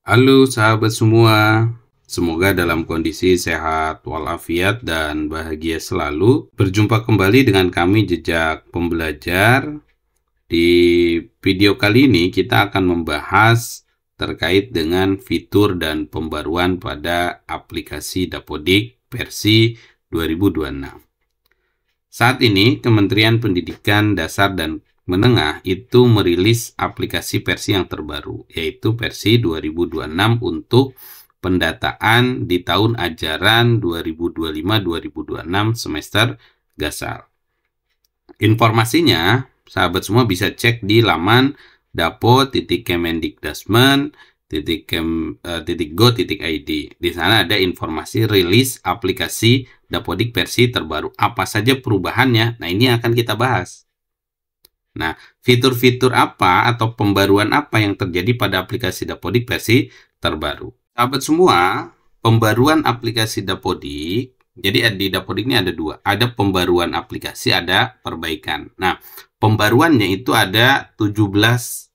Halo sahabat semua, semoga dalam kondisi sehat walafiat dan bahagia selalu. Berjumpa kembali dengan kami Jejak Pembelajar. Di video kali ini kita akan membahas terkait dengan fitur dan pembaruan pada aplikasi Dapodik versi 2026. Saat ini Kementerian Pendidikan Dasar dan Menengah itu merilis aplikasi versi yang terbaru, yaitu versi 2026 untuk pendataan di tahun ajaran 2025-2026 semester gasal. Informasinya, sahabat semua bisa cek di laman dapo.kemendikdasmen.go.id. Di sana ada informasi rilis aplikasi Dapodik versi terbaru. Apa saja perubahannya? Nah, ini akan kita bahas. Nah, fitur-fitur apa atau pembaruan apa yang terjadi pada aplikasi Dapodik versi terbaru? Sahabat semua, pembaruan aplikasi Dapodik, jadi di Dapodik ini ada dua. Ada pembaruan aplikasi, ada perbaikan. Nah, pembaruannya itu ada 17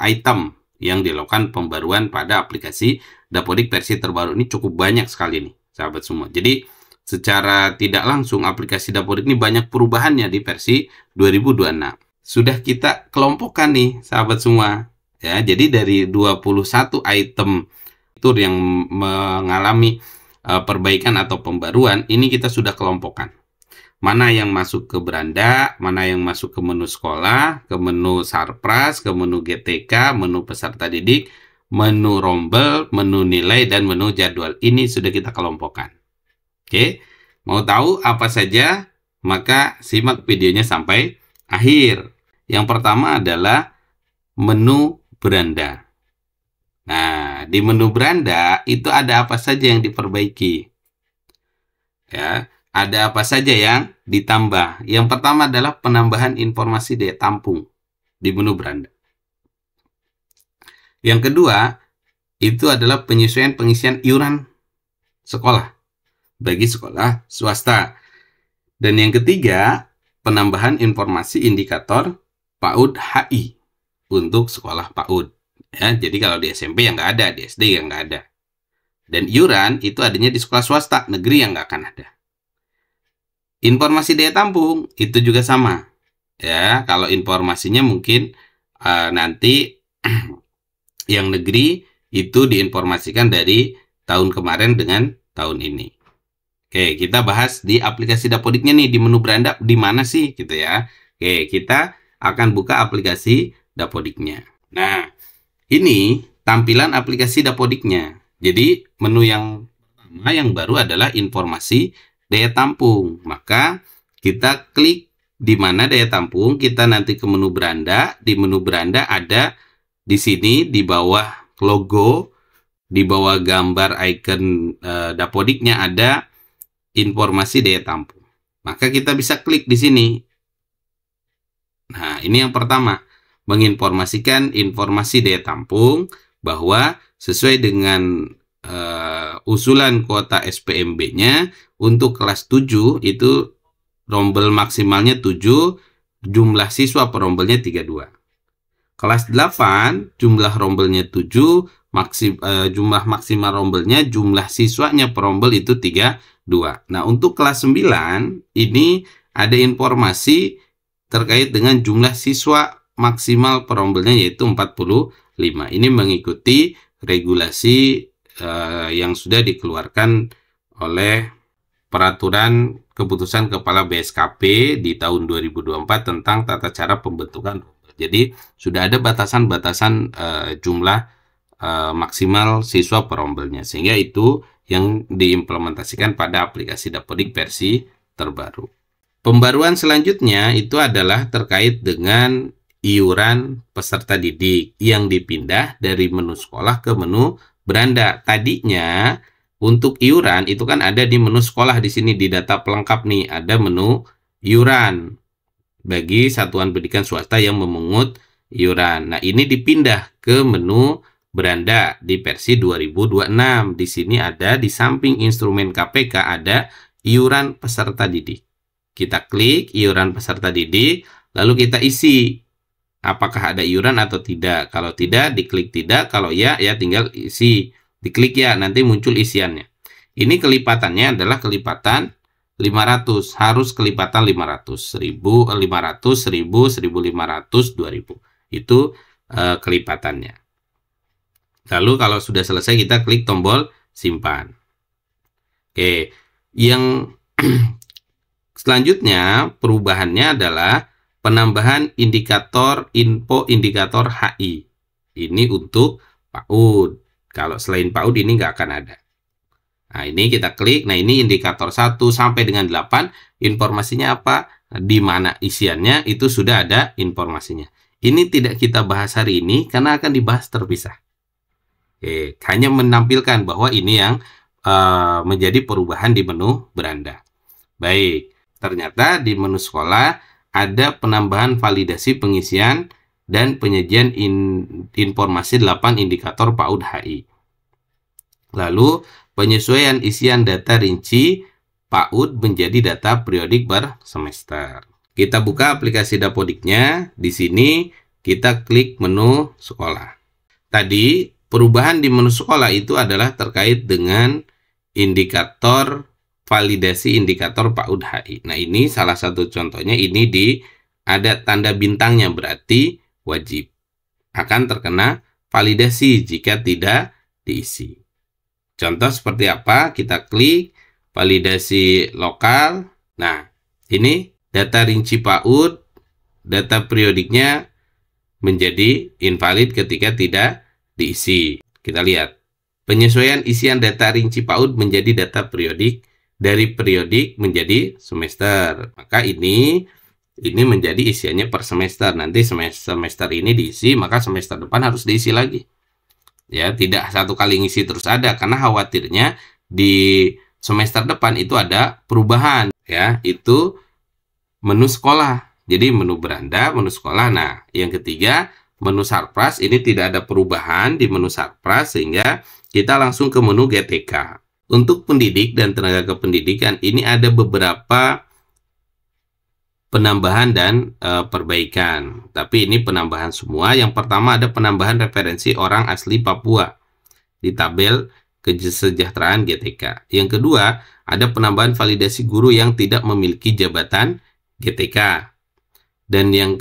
item yang dilakukan pembaruan pada aplikasi Dapodik versi terbaru. Ini cukup banyak sekali nih, sahabat semua. Jadi, secara tidak langsung aplikasi Dapodik ini banyak perubahannya di versi 2026. Sudah kita kelompokkan nih, sahabat semua. Ya, jadi dari 21 item fitur yang mengalami perbaikan atau pembaruan, ini kita sudah kelompokkan. Mana yang masuk ke beranda, mana yang masuk ke menu sekolah, ke menu sarpras, ke menu GTK, menu peserta didik, menu rombel, menu nilai, dan menu jadwal. Ini sudah kita kelompokkan. Oke, mau tahu apa saja? Maka simak videonya sampai akhir. Yang pertama adalah menu beranda. Nah, di menu beranda itu ada apa saja yang diperbaiki? Ya, ada apa saja yang ditambah? Yang pertama adalah penambahan informasi daya tampung di menu beranda. Yang kedua, itu adalah penyesuaian pengisian iuran sekolah bagi sekolah swasta. Dan yang ketiga, penambahan informasi indikator PAUD HI untuk sekolah PAUD. Ya, jadi kalau di SMP yang nggak ada, di SD yang nggak ada. Dan iuran itu adanya di sekolah swasta, negeri yang nggak akan ada. Informasi daya tampung itu juga sama. Ya, kalau informasinya mungkin nanti yang negeri itu diinformasikan dari tahun kemarin dengan tahun ini. Oke, kita bahas di aplikasi Dapodiknya nih, di menu beranda di mana sih gitu ya. Oke, kita akan buka aplikasi Dapodiknya. Nah, ini tampilan aplikasi Dapodiknya. Jadi, menu yang pertama yang baru adalah informasi daya tampung. Maka, kita klik di mana daya tampung, kita nanti ke menu beranda. Di menu beranda ada di sini di bawah logo, di bawah gambar icon Dapodiknya ada informasi daya tampung. Maka kita bisa klik di sini. Nah, ini yang pertama, menginformasikan informasi daya tampung bahwa sesuai dengan usulan kuota SPMB-nya untuk kelas 7 itu rombel maksimalnya 7, jumlah siswa per rombelnya 32. Kelas 8 jumlah rombelnya 7, jumlah maksimal rombelnya, jumlah siswanya per rombel itu 32. Nah, untuk kelas 9 ini ada informasi terkait dengan jumlah siswa maksimal per rombelnya yaitu 45. Ini mengikuti regulasi yang sudah dikeluarkan oleh peraturan keputusan Kepala BSKP di tahun 2024 tentang tata cara pembentukan rombel. Jadi sudah ada batasan-batasan jumlah maksimal siswa per rombelnya, sehingga itu yang diimplementasikan pada aplikasi Dapodik versi terbaru. Pembaruan selanjutnya itu adalah terkait dengan iuran peserta didik yang dipindah dari menu sekolah ke menu beranda. Tadinya untuk iuran itu kan ada di menu sekolah, di sini di data pelengkap nih ada menu iuran bagi satuan pendidikan swasta yang memungut iuran. Nah, ini dipindah ke menu beranda di versi 2026. Di sini ada di samping instrumen KPK ada iuran peserta didik. Kita klik iuran peserta didik, lalu kita isi apakah ada iuran atau tidak. Kalau tidak, diklik tidak. Kalau ya, ya tinggal isi. Diklik ya, nanti muncul isiannya. Ini kelipatannya adalah kelipatan 500. Harus kelipatan 500. 1000, 500, 1000, 1500, 2000. Itu kelipatannya. Lalu kalau sudah selesai, kita klik tombol simpan. Oke, yang selanjutnya perubahannya adalah penambahan indikator indikator HI. Ini untuk PAUD. Kalau selain PAUD ini nggak akan ada. Nah, ini kita klik. Nah, ini indikator 1 sampai dengan 8. Informasinya apa? Di mana isiannya itu sudah ada informasinya. Ini tidak kita bahas hari ini karena akan dibahas terpisah. Oke, hanya menampilkan bahwa ini yang menjadi perubahan di menu beranda. Baik, ternyata di menu sekolah ada penambahan validasi pengisian dan penyajian informasi 8 indikator PAUD HI. Lalu, penyesuaian isian data rinci PAUD menjadi data periodik bersemester. Kita buka aplikasi Dapodiknya. Di sini kita klik menu sekolah. Tadi, perubahan di menu sekolah itu adalah terkait dengan indikator validasi indikator PAUD HI. Nah, ini salah satu contohnya, ini ada tanda bintangnya, berarti wajib akan terkena validasi jika tidak diisi. Contoh seperti apa? Kita klik validasi lokal. Nah, ini data rinci PAUD, data periodiknya menjadi invalid ketika tidak diisi. Kita lihat. Penyesuaian isian data rinci PAUD menjadi data periodik, dari periodik menjadi semester. Maka ini menjadi isiannya per semester. Nanti semester ini diisi, maka semester depan harus diisi lagi. Ya, tidak satu kali ngisi terus ada, karena khawatirnya di semester depan itu ada perubahan. Ya, itu menu sekolah. Jadi menu beranda, menu sekolah. Nah, yang ketiga, menu Sarpras. Ini tidak ada perubahan di menu Sarpras, sehingga kita langsung ke menu GTK. Untuk pendidik dan tenaga kependidikan, ini ada beberapa penambahan dan perbaikan. Tapi ini penambahan semua. Yang pertama ada penambahan referensi orang asli Papua di tabel kesejahteraan GTK. Yang kedua, ada penambahan validasi guru yang tidak memiliki jabatan GTK. Dan yang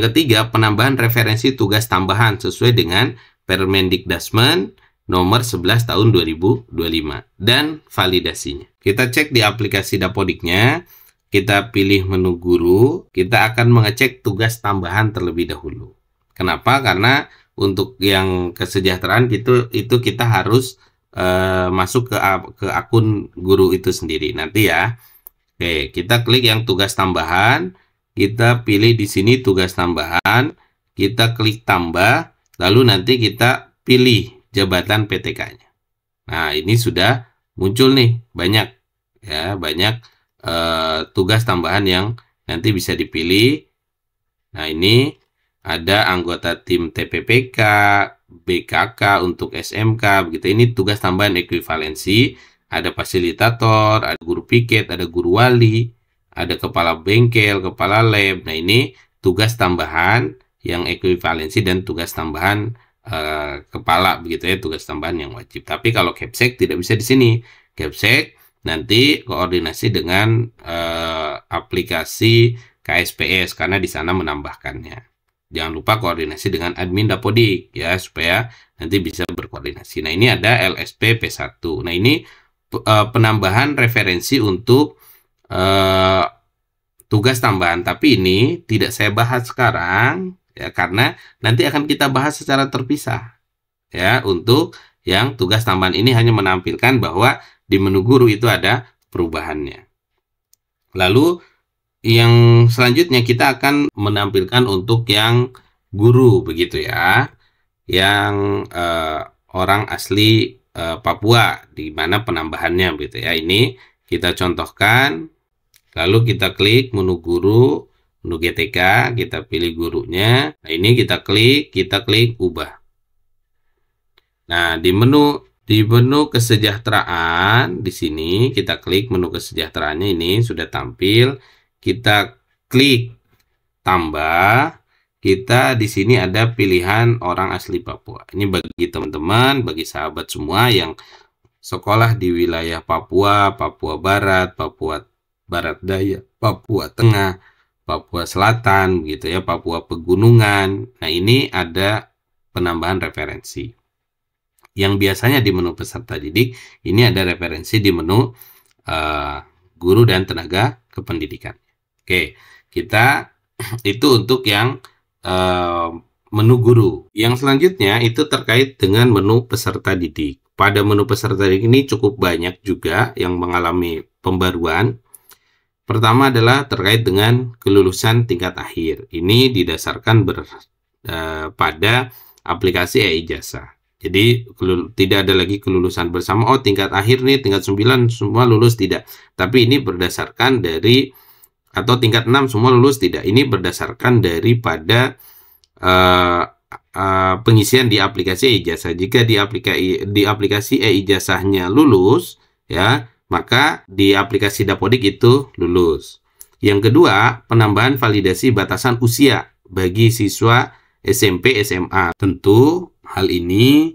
ketiga, penambahan referensi tugas tambahan sesuai dengan Permendikdasmen nomor 11 tahun 2025 dan validasinya. Kita cek di aplikasi Dapodiknya, kita pilih menu guru, kita akan mengecek tugas tambahan terlebih dahulu. Kenapa? Karena untuk yang kesejahteraan itu kita harus masuk ke akun guru itu sendiri nanti ya. Oke, kita klik yang tugas tambahan, kita pilih di sini tugas tambahan, kita klik tambah, lalu nanti kita pilih jabatan PTK-nya. Nah, ini sudah muncul nih banyak tugas tambahan yang nanti bisa dipilih. Nah, ini ada anggota tim TPPK, BKK untuk SMK, begitu. Ini tugas tambahan ekuivalensi, ada fasilitator, ada guru piket, ada guru wali, ada kepala bengkel, kepala lab. Nah, ini tugas tambahan yang ekuivalensi dan tugas tambahan kepala, begitu ya, tugas tambahan yang wajib. Tapi kalau Capsek tidak bisa di sini. Capsek nanti koordinasi dengan aplikasi KSPS karena di sana menambahkannya. Jangan lupa koordinasi dengan admin Dapodik ya, supaya nanti bisa berkoordinasi. Nah, ini ada LSP P1. Nah, ini penambahan referensi untuk tugas tambahan, tapi ini tidak saya bahas sekarang ya, karena nanti akan kita bahas secara terpisah ya. Untuk yang tugas tambahan ini hanya menampilkan bahwa di menu guru itu ada perubahannya. Lalu yang selanjutnya kita akan menampilkan untuk yang guru, begitu ya, yang orang asli Papua, di mana penambahannya, begitu ya. Ini kita contohkan. Lalu kita klik menu guru, menu GTK, kita pilih gurunya. Nah, ini kita klik ubah. Nah, di menu kesejahteraan, di sini kita klik menu kesejahteraannya, ini sudah tampil. Kita klik tambah, kita di sini ada pilihan orang asli Papua. Ini bagi teman-teman, bagi sahabat semua yang sekolah di wilayah Papua, Papua Barat, Papua Barat Daya, Papua Tengah, Papua Selatan, gitu ya, Papua Pegunungan. Nah, ini ada penambahan referensi. Yang biasanya di menu peserta didik, ini ada referensi di menu guru dan tenaga kependidikan. Oke, kita itu untuk yang menu guru. Yang selanjutnya itu terkait dengan menu peserta didik. Pada menu peserta didik ini cukup banyak juga yang mengalami pembaruan. Pertama adalah terkait dengan kelulusan tingkat akhir. Ini didasarkan pada aplikasi e-ijazah. Jadi tidak ada lagi kelulusan bersama, oh tingkat akhir nih, tingkat 9 semua lulus, tidak. Tapi ini berdasarkan dari, atau tingkat 6 semua lulus, tidak. Ini berdasarkan daripada pengisian di aplikasi e-ijazah. Jika di aplikasi e-ijazahnya lulus, ya, maka di aplikasi Dapodik itu lulus. Yang kedua, penambahan validasi batasan usia bagi siswa SMP, SMA. Tentu hal ini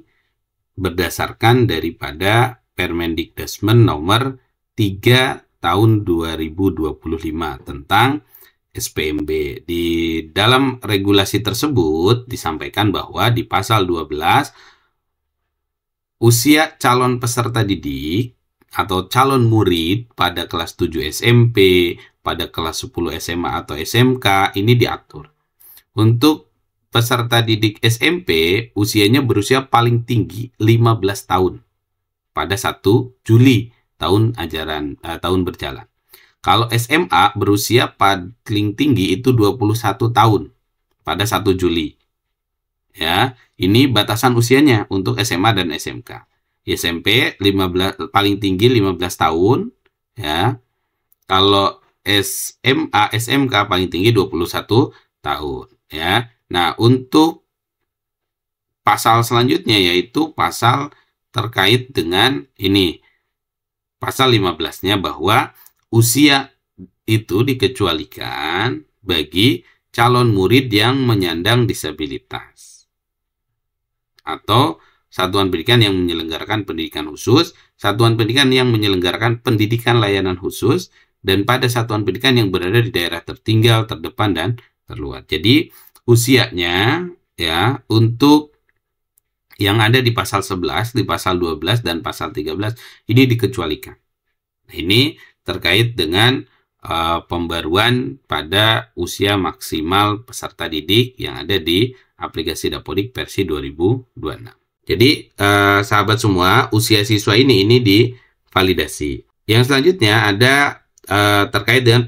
berdasarkan daripada Permendikbud nomor 3 tahun 2025 tentang SPMB. Di dalam regulasi tersebut disampaikan bahwa di pasal 12 usia calon peserta didik atau calon murid pada kelas 7 SMP, pada kelas 10 SMA atau SMK ini diatur. Untuk peserta didik SMP, usianya berusia paling tinggi 15 tahun pada 1 Juli tahun ajaran tahun berjalan. Kalau SMA berusia paling tinggi itu 21 tahun pada 1 Juli. Ya, ini batasan usianya untuk SMA dan SMK. SMP 15 paling tinggi 15 tahun, ya. Kalau SMA, SMK paling tinggi 21 tahun, ya. Nah, untuk pasal selanjutnya yaitu pasal terkait dengan ini. Pasal 15-nya bahwa usia itu dikecualikan bagi calon murid yang menyandang disabilitas atau satuan pendidikan yang menyelenggarakan pendidikan khusus, satuan pendidikan yang menyelenggarakan pendidikan layanan khusus, dan pada satuan pendidikan yang berada di daerah tertinggal, terdepan, dan terluar. Jadi usianya ya untuk yang ada di pasal 11, di pasal 12 dan pasal 13 ini dikecualikan. Nah, ini terkait dengan pembaruan pada usia maksimal peserta didik yang ada di aplikasi Dapodik versi 2026. Jadi sahabat semua, usia siswa ini divalidasi. Yang selanjutnya ada terkait dengan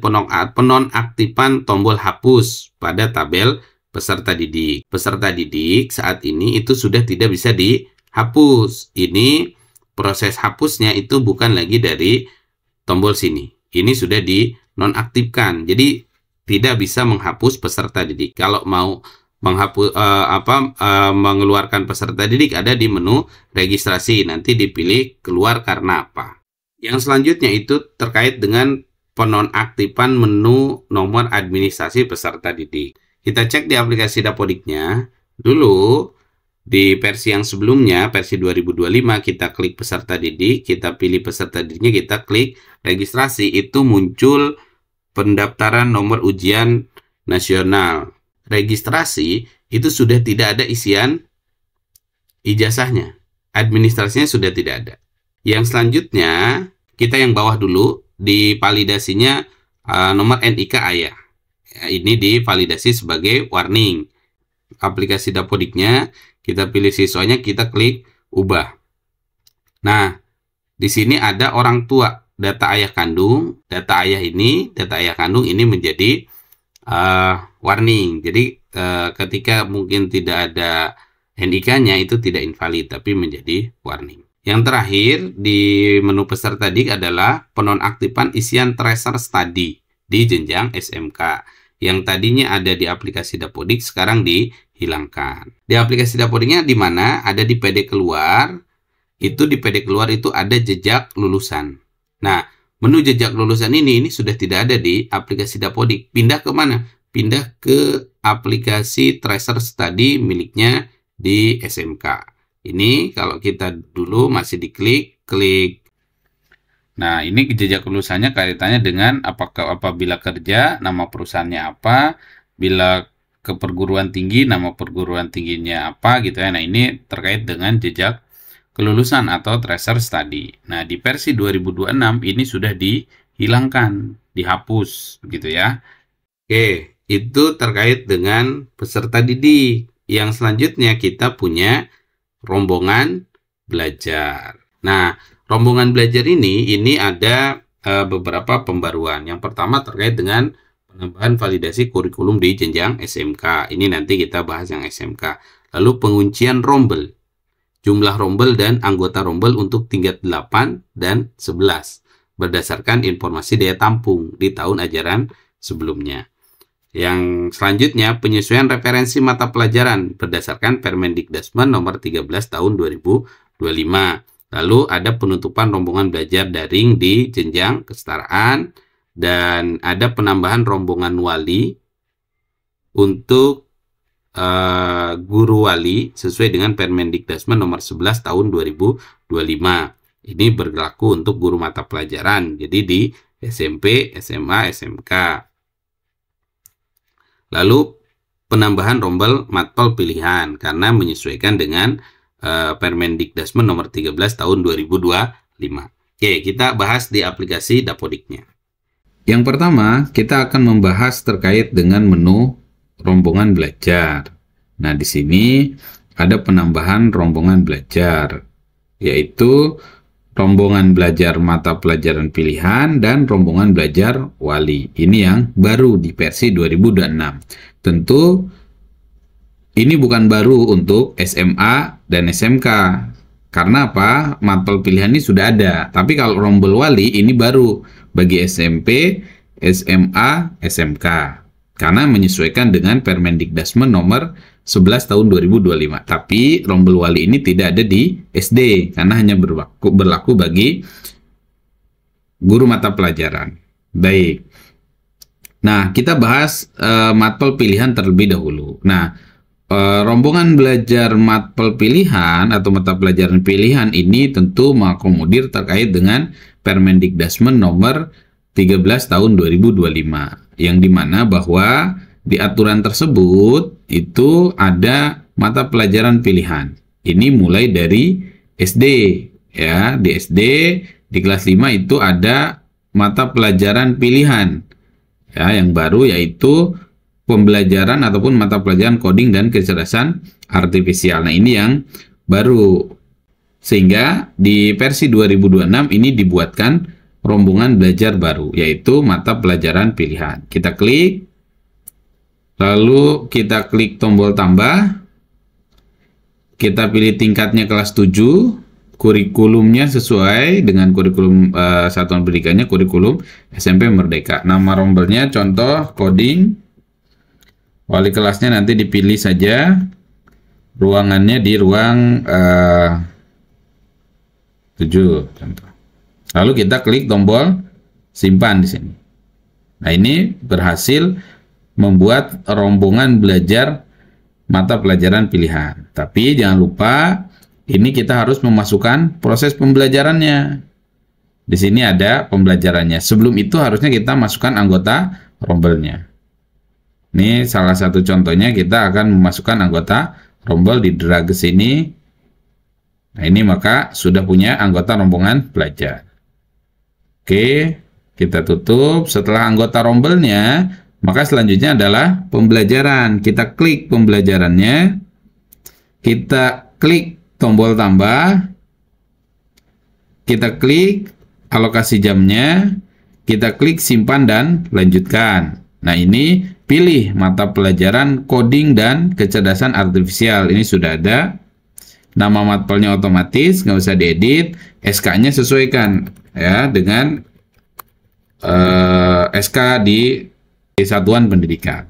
penonaktifan tombol hapus pada tabel peserta didik. Peserta didik saat ini itu sudah tidak bisa dihapus. Ini proses hapusnya itu bukan lagi dari tombol sini. Ini sudah dinonaktifkan. Jadi tidak bisa menghapus peserta didik. Kalau mau menghapus mengeluarkan peserta didik ada di menu registrasi. Nanti dipilih keluar karena apa. Yang selanjutnya itu terkait dengan penonaktifan menu nomor administrasi peserta didik. Kita cek di aplikasi Dapodiknya. Dulu di versi yang sebelumnya, versi 2025, kita klik peserta didik, kita pilih peserta didiknya, kita klik registrasi, itu muncul pendaftaran nomor ujian nasional. Registrasi itu sudah tidak ada isian ijazahnya. Administrasinya sudah tidak ada. Yang selanjutnya, kita yang bawah dulu, di validasinya nomor NIK ayah. Ya, ini divalidasi sebagai warning. Aplikasi Dapodiknya, kita pilih siswanya, kita klik ubah. Nah, di sini ada orang tua, data ayah kandung, data ayah kandung ini menjadi warning. Jadi ketika mungkin tidak ada NIK-nya itu tidak invalid, tapi menjadi warning. Yang terakhir di menu peserta didik adalah penonaktifan isian tracer study di jenjang SMK. Yang tadinya ada di aplikasi Dapodik sekarang dihilangkan. Di aplikasi Dapodiknya di mana? Ada di PD keluar. Itu di PD keluar itu ada jejak lulusan. Nah, menu jejak lulusan ini sudah tidak ada di aplikasi Dapodik. Pindah ke mana? Pindah ke aplikasi tracer study miliknya di SMK. Ini kalau kita dulu masih diklik, klik. Nah, ini jejak kelulusannya kaitannya dengan apabila kerja, nama perusahaannya apa, bila ke perguruan tinggi, nama perguruan tingginya apa gitu ya. Nah, ini terkait dengan jejak kelulusan atau tracer study. Nah, di versi 2026 ini sudah dihilangkan, dihapus gitu ya. Oke, itu terkait dengan peserta didik. Yang selanjutnya kita punya rombongan belajar. Nah, rombongan belajar ini ada beberapa pembaruan. Yang pertama terkait dengan penambahan validasi kurikulum di jenjang SMK. Ini nanti kita bahas yang SMK. Lalu penguncian rombel. Jumlah rombel dan anggota rombel untuk tingkat 8 dan 11 berdasarkan informasi daya tampung di tahun ajaran sebelumnya. Yang selanjutnya penyesuaian referensi mata pelajaran berdasarkan Permendikdasmen nomor 13 tahun 2025. Lalu ada penutupan rombongan belajar daring di jenjang kesetaraan dan ada penambahan rombongan wali untuk guru wali sesuai dengan Permendikdasmen nomor 11 tahun 2025. Ini berlaku untuk guru mata pelajaran. Jadi di SMP, SMA, SMK. Lalu penambahan rombel matpel pilihan karena menyesuaikan dengan Permendikdasmen nomor 13 tahun 2025. Oke, kita bahas di aplikasi Dapodiknya. Yang pertama, kita akan membahas terkait dengan menu rombongan belajar. Nah, di sini ada penambahan rombongan belajar, yaitu rombongan belajar mata pelajaran pilihan dan rombongan belajar wali. Ini yang baru di versi 2026. Tentu ini bukan baru untuk SMA dan SMK. Karena apa? Matpel pilihan ini sudah ada. Tapi kalau rombel wali ini baru bagi SMP, SMA, SMK. Karena menyesuaikan dengan Permendikdasmen nomor 11 tahun 2025. Tapi rombel wali ini tidak ada di SD karena hanya berlaku bagi guru mata pelajaran. Baik. Nah, kita bahas matpel pilihan terlebih dahulu. Nah, rombongan belajar matpel pilihan atau mata pelajaran pilihan ini tentu mengakomodir terkait dengan Permendikdasmen nomor 13 tahun 2025. Yang dimana bahwa di aturan tersebut itu ada mata pelajaran pilihan. Ini mulai dari SD ya, di SD di kelas 5 itu ada mata pelajaran pilihan. Ya, yang baru yaitu pembelajaran ataupun mata pelajaran coding dan kecerdasan artifisial. Nah, ini yang baru. Sehingga di versi 2026 ini dibuatkan rombongan belajar baru, yaitu mata pelajaran pilihan. Kita klik, lalu kita klik tombol tambah, kita pilih tingkatnya kelas 7, kurikulumnya sesuai dengan kurikulum satuan pendidikannya, kurikulum SMP Merdeka. Nama rombelnya contoh coding, wali kelasnya nanti dipilih saja, ruangannya di ruang 7 contoh. Lalu kita klik tombol simpan di sini. Nah, ini berhasil membuat rombongan belajar mata pelajaran pilihan. Tapi jangan lupa ini kita harus memasukkan proses pembelajarannya. Di sini ada pembelajarannya. Sebelum itu harusnya kita masukkan anggota rombelnya. Ini salah satu contohnya, kita akan memasukkan anggota rombel di drag ke sini. Nah, ini maka sudah punya anggota rombongan belajar. Oke, kita tutup. Setelah anggota rombelnya, maka selanjutnya adalah pembelajaran. Kita klik pembelajarannya, kita klik tombol tambah, kita klik alokasi jamnya, kita klik simpan dan lanjutkan. Nah, ini pilih mata pelajaran coding dan kecerdasan artifisial. Ini sudah ada. Nama matpelnya otomatis, nggak usah diedit. SK-nya sesuaikan ya dengan SK di satuan pendidikan.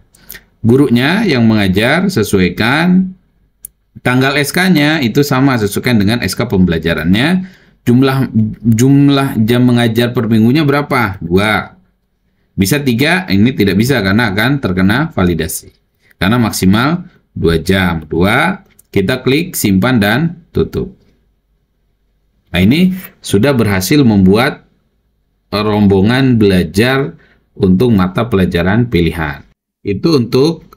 Gurunya yang mengajar sesuaikan. Tanggal SK-nya itu sama, sesuaikan dengan SK pembelajarannya. Jumlah jam mengajar per minggunya berapa? 2. Bisa 3, ini tidak bisa karena akan terkena validasi. karena maksimal 2 jam. 2, kita klik simpan dan tutup. Nah, ini sudah berhasil membuat rombongan belajar untuk mata pelajaran pilihan. Itu untuk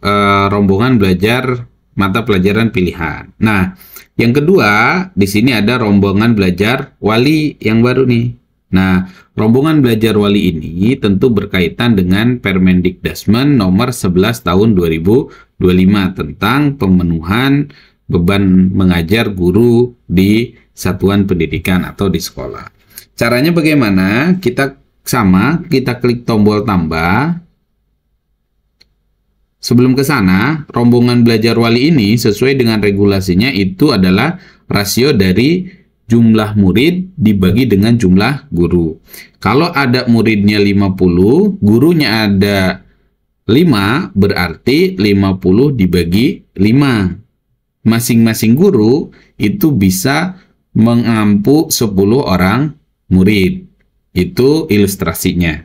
rombongan belajar mata pelajaran pilihan. Nah, yang kedua, di sini ada rombongan belajar wali yang baru nih. Nah, rombongan belajar wali ini tentu berkaitan dengan Permendikdasmen nomor 11 tahun 2025 tentang pemenuhan beban mengajar guru di satuan pendidikan atau di sekolah. Caranya bagaimana? Kita klik tombol tambah. Sebelum ke sana, rombongan belajar wali ini sesuai dengan regulasinya itu adalah rasio dari jumlah murid dibagi dengan jumlah guru. Kalau ada muridnya 50, gurunya ada 5, berarti 50 dibagi 5. Masing-masing guru itu bisa mengampu 10 orang murid. Itu ilustrasinya.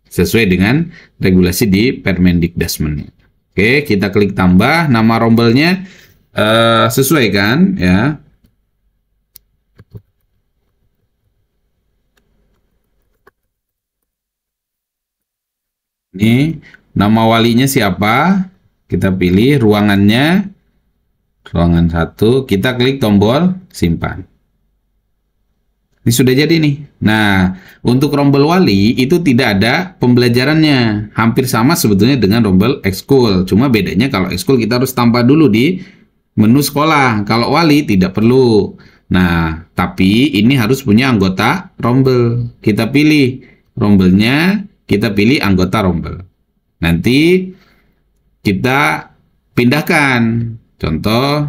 Sesuai dengan regulasi di Permendikdasmen. Oke, kita klik tambah. Nama rombelnya sesuai kan ya. Ini nama walinya siapa? Kita pilih ruangannya. Ruangan 1, kita klik tombol simpan. Ini sudah jadi nih. Nah, untuk rombel wali itu tidak ada pembelajarannya. Hampir sama sebetulnya dengan rombel ekskul. Cuma bedanya kalau ekskul kita harus tambah dulu di menu sekolah. Kalau wali tidak perlu. Nah, tapi ini harus punya anggota rombel. Kita pilih rombelnya, kita pilih anggota rombel. Nanti kita pindahkan. Contoh,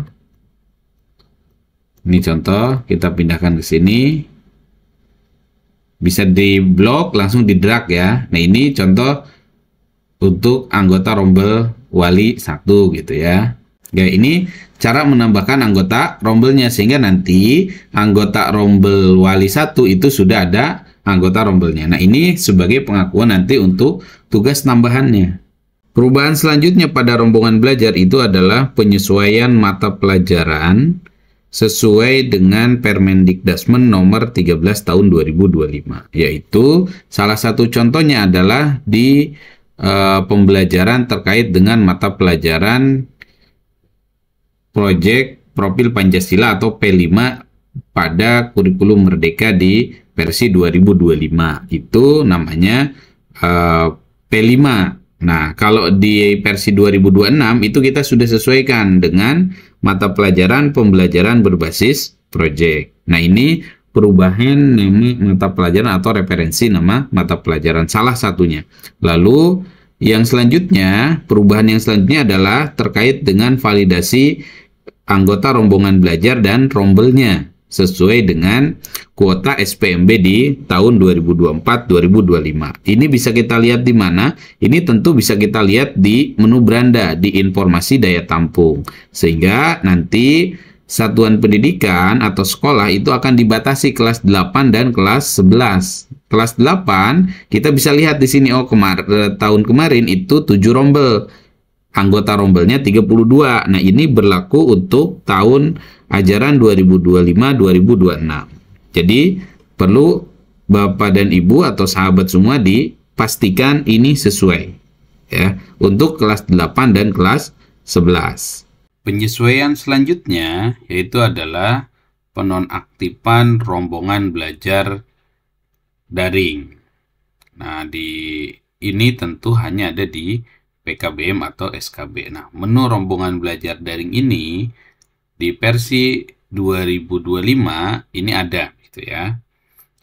ini contoh, kita pindahkan ke sini. Bisa di blok, langsung di drag ya. Nah, ini contoh untuk anggota rombel wali 1 gitu ya. Ya, ini cara menambahkan anggota rombelnya sehingga nanti anggota rombel wali 1 itu sudah ada anggota rombelnya. Nah, ini sebagai pengakuan nanti untuk tugas tambahannya. Perubahan selanjutnya pada rombongan belajar itu adalah penyesuaian mata pelajaran sesuai dengan Permendikdasmen nomor 13 tahun 2025. Yaitu salah satu contohnya adalah di pembelajaran terkait dengan mata pelajaran Proyek Profil Pancasila atau P5 pada kurikulum Merdeka di versi 2025. Itu namanya P5. Nah, kalau di versi 2026 itu kita sudah sesuaikan dengan mata pelajaran pembelajaran berbasis proyek. Nah, ini perubahan nama mata pelajaran atau referensi nama mata pelajaran salah satunya. Lalu yang selanjutnya, perubahan yang selanjutnya adalah terkait dengan validasi anggota rombongan belajar dan rombelnya sesuai dengan kuota SPMB di tahun 2024-2025. Ini bisa kita lihat di mana? Ini tentu bisa kita lihat di menu beranda di informasi daya tampung. Sehingga nanti satuan pendidikan atau sekolah itu akan dibatasi kelas 8 dan kelas 11. Kelas 8 kita bisa lihat di sini, oh tahun kemarin itu 7 rombel. Anggota rombelnya 32. Nah, ini berlaku untuk tahun ajaran 2025-2026. Jadi, perlu Bapak dan Ibu atau sahabat semua dipastikan ini sesuai ya untuk kelas 8 dan kelas 11. Penyesuaian selanjutnya yaitu adalah penonaktifan rombongan belajar daring. Nah, ini tentu hanya ada di PKBM atau SKB. Nah, menu rombongan belajar daring ini di versi 2025 ini ada gitu ya.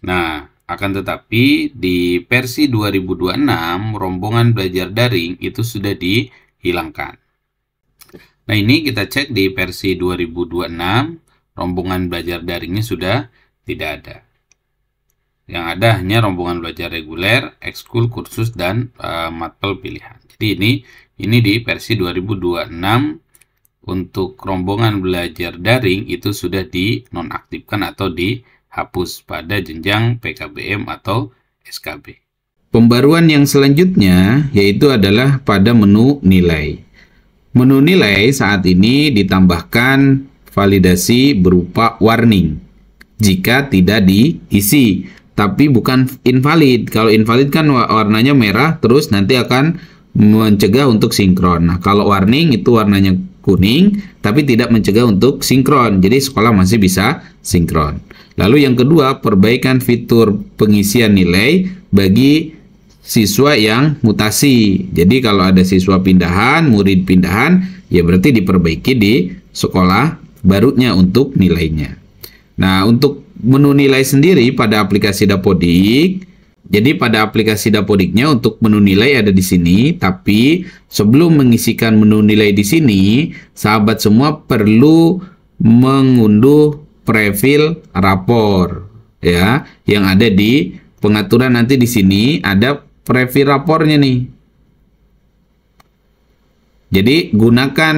Nah, akan tetapi di versi 2026 rombongan belajar daring itu sudah dihilangkan. Nah, ini kita cek di versi 2026 rombongan belajar daringnya sudah tidak ada. Yang ada hanya rombongan belajar reguler, ekskul, kursus, dan matpel pilihan. Jadi ini di versi 2026 untuk rombongan belajar daring itu sudah dinonaktifkan atau dihapus pada jenjang PKBM atau SKB. Pembaruan yang selanjutnya yaitu adalah pada menu nilai. Menu nilai saat ini ditambahkan validasi berupa warning jika tidak diisi, tapi bukan invalid. Kalau invalid kan warnanya merah, terus nanti akan mencegah untuk sinkron. Nah, kalau warning itu warnanya kuning, tapi tidak mencegah untuk sinkron. Jadi sekolah masih bisa sinkron. Lalu yang kedua, perbaikan fitur pengisian nilai bagi siswa yang mutasi. Jadi kalau ada siswa pindahan, murid pindahan, ya berarti diperbaiki di sekolah barunya untuk nilainya. Nah, untuk menu nilai sendiri pada aplikasi Dapodik, jadi pada aplikasi Dapodiknya untuk menu nilai ada di sini, tapi sebelum mengisikan menu nilai di sini, sahabat semua perlu mengunduh prefil rapor ya, yang ada di pengaturan. Nanti di sini ada prefil rapornya nih. Jadi gunakan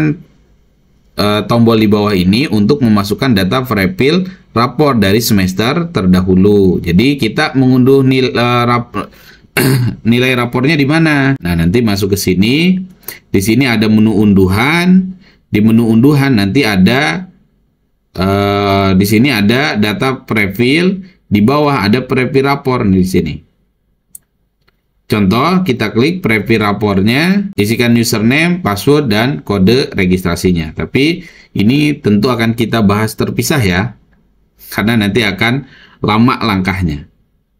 tombol di bawah ini untuk memasukkan data prefil rapor dari semester terdahulu. Jadi kita mengunduh nilai rapornya di mana? Nah, nanti masuk ke sini. Di sini ada menu unduhan. Di menu unduhan nanti ada di sini ada data prefil, di bawah ada prefil rapor di sini. Contoh, kita klik prefil rapornya, isikan username, password, dan kode registrasinya. Tapi ini tentu akan kita bahas terpisah ya, karena nanti akan lama langkahnya.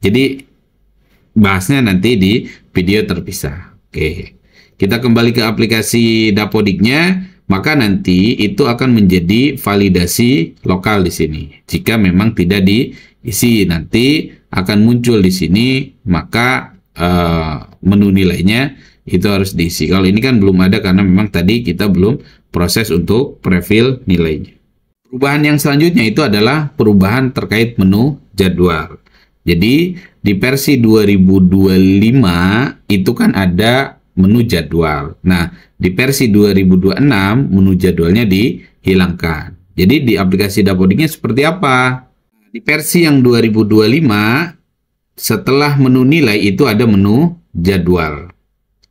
Jadi bahasnya nanti di video terpisah. Oke, kita kembali ke aplikasi Dapodiknya, maka nanti itu akan menjadi validasi lokal di sini. Jika memang tidak diisi, nanti akan muncul di sini, maka menu nilainya itu harus diisi. Kalau ini kan belum ada karena memang tadi kita belum proses untuk prefil nilainya. Perubahan yang selanjutnya itu adalah perubahan terkait menu jadwal. Jadi di versi 2025 itu kan ada menu jadwal. Nah, di versi 2026 menu jadwalnya dihilangkan. Jadi di aplikasi Dapodiknya seperti apa? Di versi yang 2025 setelah menu nilai itu ada menu jadwal.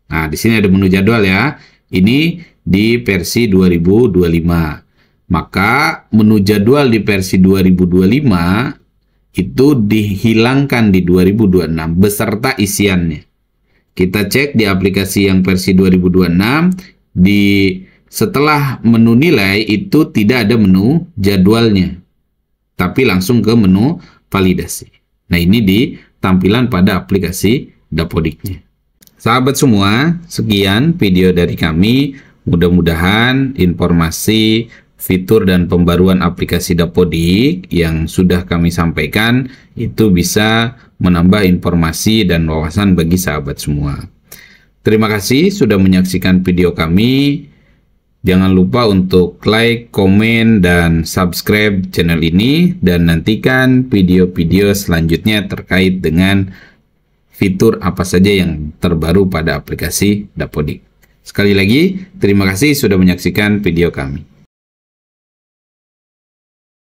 Nah, di sini ada menu jadwal ya. Ini di versi 2025. Maka menu jadwal di versi 2025 itu dihilangkan di 2026 beserta isiannya. Kita cek di aplikasi yang versi 2026, setelah menu nilai itu tidak ada menu jadwalnya, tapi langsung ke menu validasi. Nah, ini di tampilan pada aplikasi Dapodiknya. Sahabat semua, sekian video dari kami. Mudah-mudahan informasi, fitur, dan pembaruan aplikasi Dapodik yang sudah kami sampaikan itu bisa menambah informasi dan wawasan bagi sahabat semua. Terima kasih sudah menyaksikan video kami. Jangan lupa untuk like, komen, dan subscribe channel ini, dan nantikan video-video selanjutnya terkait dengan fitur apa saja yang terbaru pada aplikasi Dapodik. Sekali lagi, terima kasih sudah menyaksikan video kami.